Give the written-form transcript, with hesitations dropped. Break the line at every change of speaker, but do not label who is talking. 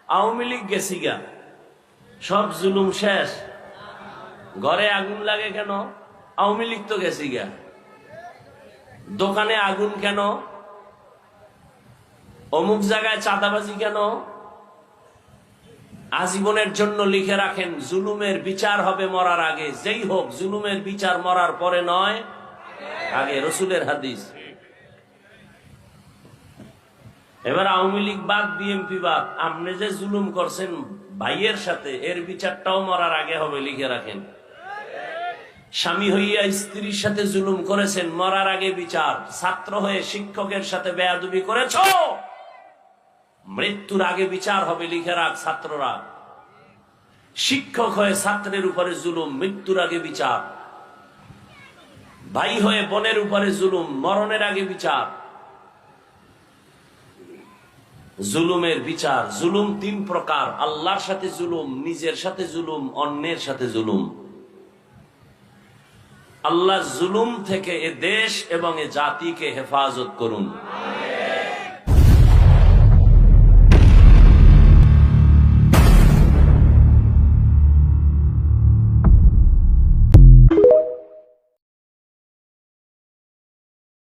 আওয়ামী লীগ গেছি গা, সব জুলুম শেষ। ঘরে আগুন লাগে কেন? আওয়ামী লীগ তো গেছি গা। দোকানে আগুন কেন? অমুক জায়গায় চাঁদাবাজি কেন? আজীবনের জন্য লিখে রাখেন, জুলুমের বিচার হবে মরার আগে। যেই হোক, জুলুমের বিচার মরার পরে নয়, আগে। রসুলের হাদিস। এবার আওয়ামী লীগ বাদ, বিএনপি বাদ, আপনি যে জুলুম করছেন ভাইয়ের সাথে, এর বিচারটাও মরার আগে হবে, লিখে রাখেন। স্বামী হইয়া স্ত্রীর সাথে জুলুম করেছেন, মরার আগে বিচার। ছাত্র হয়ে শিক্ষকের সাথে বেয়াদবি করেছ, মৃত্যুর আগে বিচার হবে, লিখে রাখ ছাত্ররা। শিক্ষক হয়ে ছাত্রের উপরে জুলুম, মৃত্যুর আগে বিচার। ভাই হয়ে বোনের উপরে জুলুম, মরণের আগে বিচার। জুলুমের বিচার। জুলুম তিন প্রকার: আল্লাহর সাথে জুলুম, নিজের সাথে জুলুম, অন্যের সাথে জুলুম। আল্লাহ জুলুম থেকে এ দেশ এবং এ জাতিকে হেফাজত করুন।